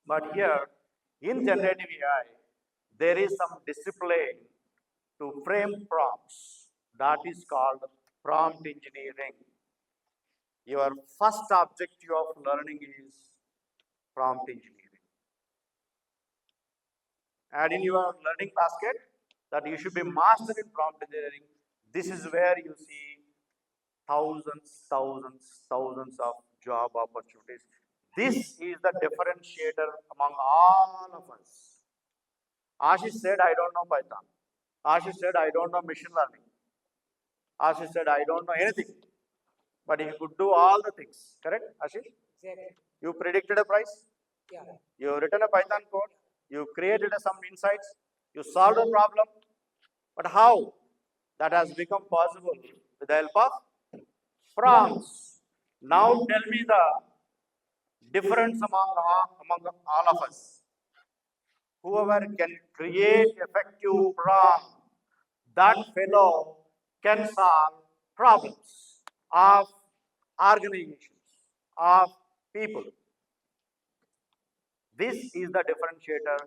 But here, in generative AI, there is some discipline to frame prompts that is called prompt engineering. Your first objective of learning is prompt engineering. Add in your learning basket that you should be master in prompt engineering. This is where you see thousands of job opportunities. This is the differentiator among all of us. Ashish said, I don't know Python. Ashish said, I don't know machine learning. Ashish said, I don't know anything. But he could do all the things. Correct, Ashish? Exactly. You predicted a price. Yeah. You written a Python code. You created some insights. You solved a problem. But how? That has become possible with the help of prompts. Now tell me the difference among all of us. Whoever can create effective prompt, that fellow can solve problems of organizations, of people. This is the differentiator.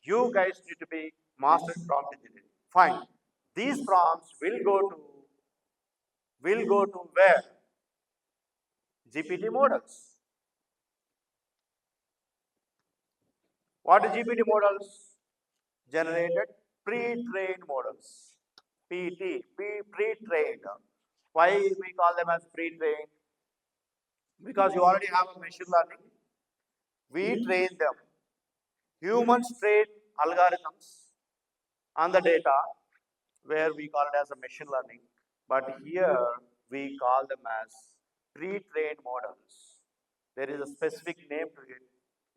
You guys need to be master prompt engineering. Fine. These prompts will go to where? GPT models. What is GPT models? Generated pre-trained models. Pre-trained. Why we call them as pre-trained? Because you already have a machine learning. We train them. Humans train algorithms on the data where we call it as a machine learning. But here we call them as pre-trained models. There is a specific name to it.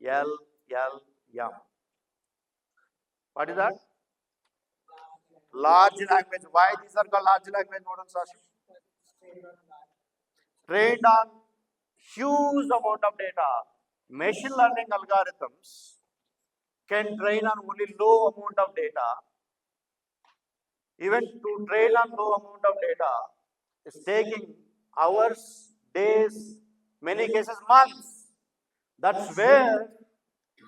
LLM. What is that? Large language. Why these are called large language models, Ashish? Trained on huge amount of data. Machine learning algorithms can train on only low amount of data. Even to train on low amount of data is taking hours, days, many cases months. That's where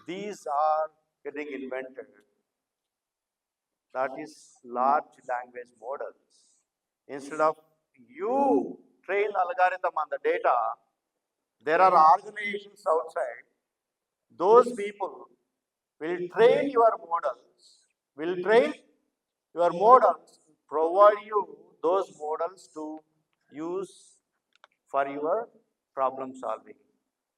these are getting invented. That is large language models. Instead of you train algorithm on the data, there are organizations outside. Those people will train your models, provide you those models to use for your problem solving.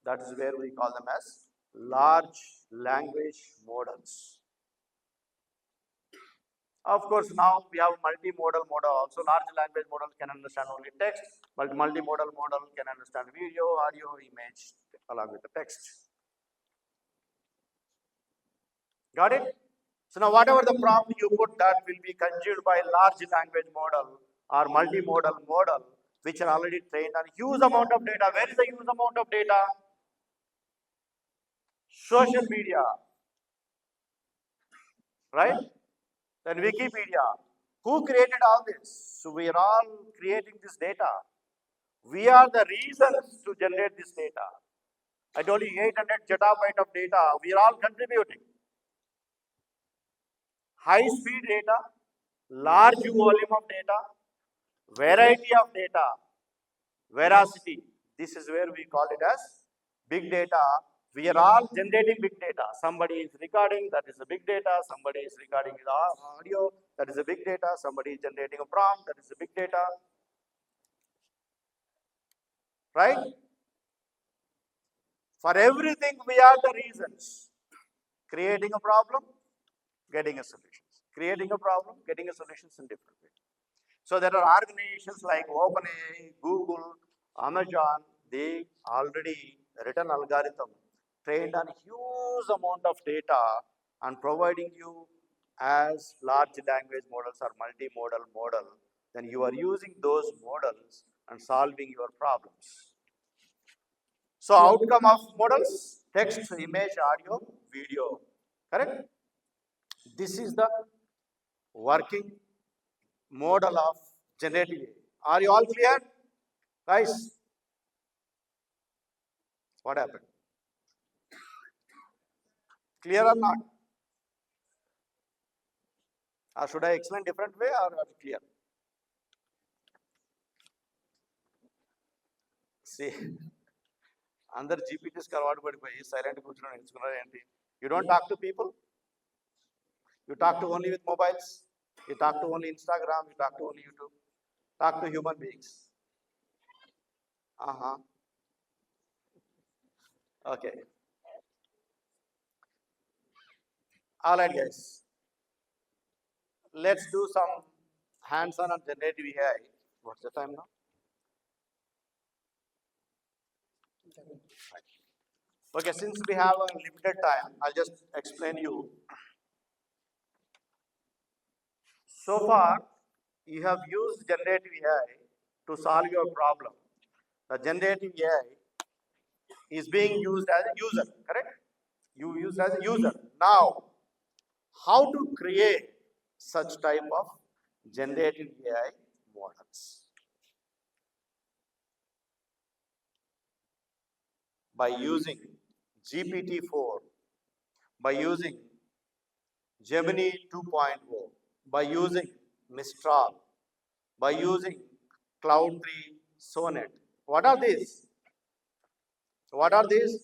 That is where we call them as large language models. Of course, now we have multimodal model. Also, large language model can understand only text, but multimodal model can understand video, audio, image, along with the text. Got it? So now whatever the prompt you put, that will be consumed by large language model or multimodal model, which are already trained on huge amount of data. Where is the huge amount of data? Social media, right? Then Wikipedia. Who created all this? So we are all creating this data. We are the reasons to generate this data. I told you 800 zettabyte of data. We are all contributing. High speed data, large volume of data, variety of data, veracity. This is where we call it as big data. We are all generating big data. Somebody is recording, that is a big data. Somebody is recording audio, that is a big data. Somebody is generating a prompt, that is a big data. Right? For everything, we are the reasons. Creating a problem, getting a solution. Creating a problem, getting a solution in different ways. So there are organizations like OpenAI, Google, Amazon. They already written algorithm trained on huge amount of data and providing you as large language models or multimodal model. Then you are using those models and solving your problems. So outcome of models, text, image, audio, video. Correct? This is the working model of generative AI. Are you all clear? Guys, what happened? Clear or not? Or should I explain different way or clear? See, అందరు జీపీటీస్కి అలవాటు పడిపోయి silent కూర్చొని నేర్చుకున్నారు ఏంటి? You don't talk to people. You talk to only with mobiles. You talk to only Instagram. You talk to only YouTube. Talk to human beings. Uh-huh. Okay. All right, guys. Let's do some hands-on on generative AI. What's the time now? Okay, since we have a limited time, I'll just explain you. So far, you have used generative AI to solve your problem. The generative AI is being used as a user, correct? You use as a user. Now, how to create such type of generative AI models? By using GPT-4, by using Gemini 2.0, by using Mistral, by using Cloud 3 Sonnet. What are these? What are these?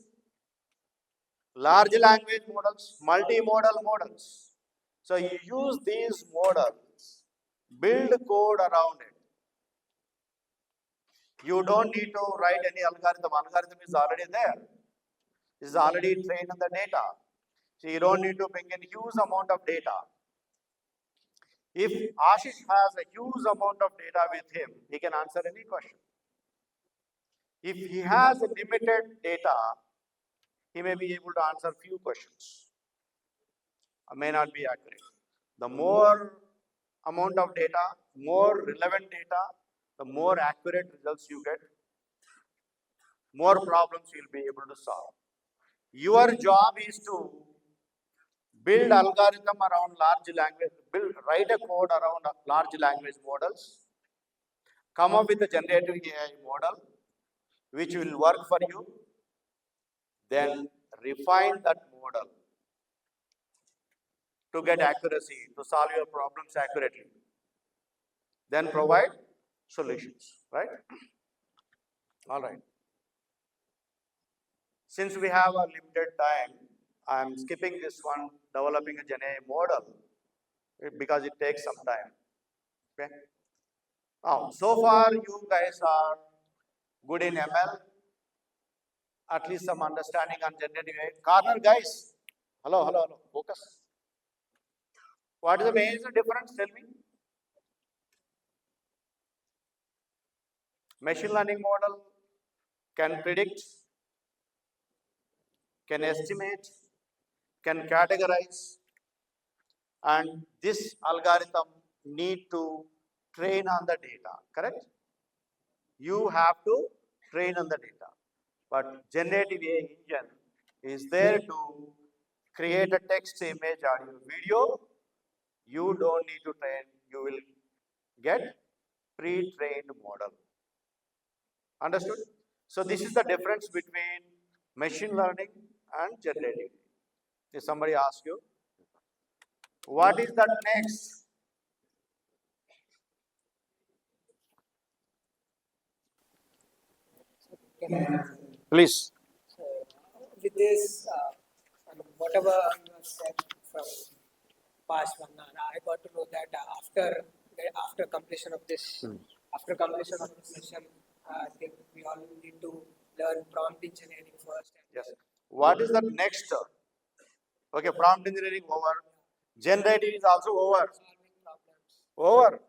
Large language models, multimodal models. So you use these models, build code around it. You don't need to write any algorithm. Algorithm is already there. It is already trained on the data. So you don't need to bring in huge amount of data. If Ashish has a huge amount of data with him, he can answer any question. If he has a limited data, he may be able to answer few questions. May not be accurate. The more amount of data, more relevant data, the more accurate results you get, more problems you'll be able to solve. Your job is to build algorithm around large language, write a code around large language models, come up with a generative AI model which will work for you, then refine that model to get accuracy, to solve your problems accurately, then provide solutions, right? All right. Since we have a limited time, I'm skipping this one, developing a Gen AI model, because it takes some time. Okay. Now, so far you guys are good in ML, at least some understanding on generative AI. Corner guys, hello, hello, hello, focus. What is the major difference? Tell me. Machine learning model can predict, can estimate, can categorize, and this algorithm need to train on the data, correct? You have to train on the data. But generative AI engine is there to create a text, image, audio, video. You don't need to train, you will get pre-trained model. Understood? So this is the difference between machine learning and generative. If somebody asks you, what is the next? Please. So, with this, whatever you have said from past 1 hour, I got to know that after completion of this, after completion of this session, I think we all need to learn prompt engineering first. Yes. What is the next? Okay, prompt engineering over. Generative is also over. Solving problems. Over.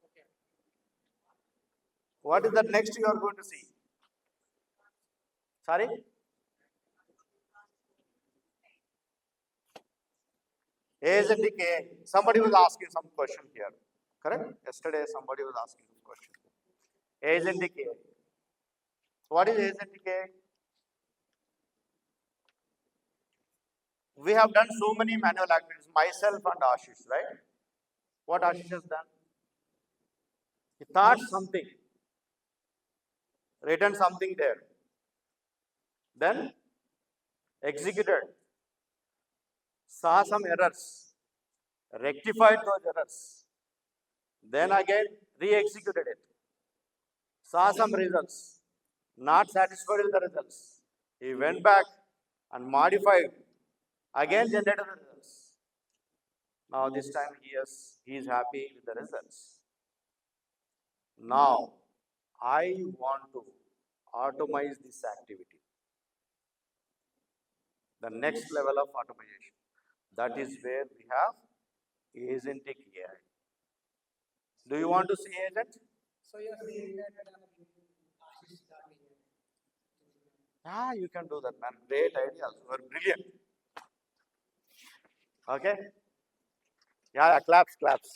Okay. What is the next you are going to see? Sorry? Agentic AI. Somebody was asking some question here. Correct? Yesterday somebody was asking some question. Agentic AI. What is agentic AI? We have done so many manual activities, myself and Ashish, right? What Ashish has done? He thought something, written something there, then executed, saw some errors, rectified those errors, then again re-executed it, saw some results, not satisfied with the results. He went back and modified, again generated the results. Now this time he is happy with the results. Now I want to automate this activity, the next level of automation. That is where we have agentic AI. Do you want to see agent? So you're saying that Ashish got me. Ah, you can do that, man. Great ideas. You are brilliant. Okay? Yeah, claps, claps.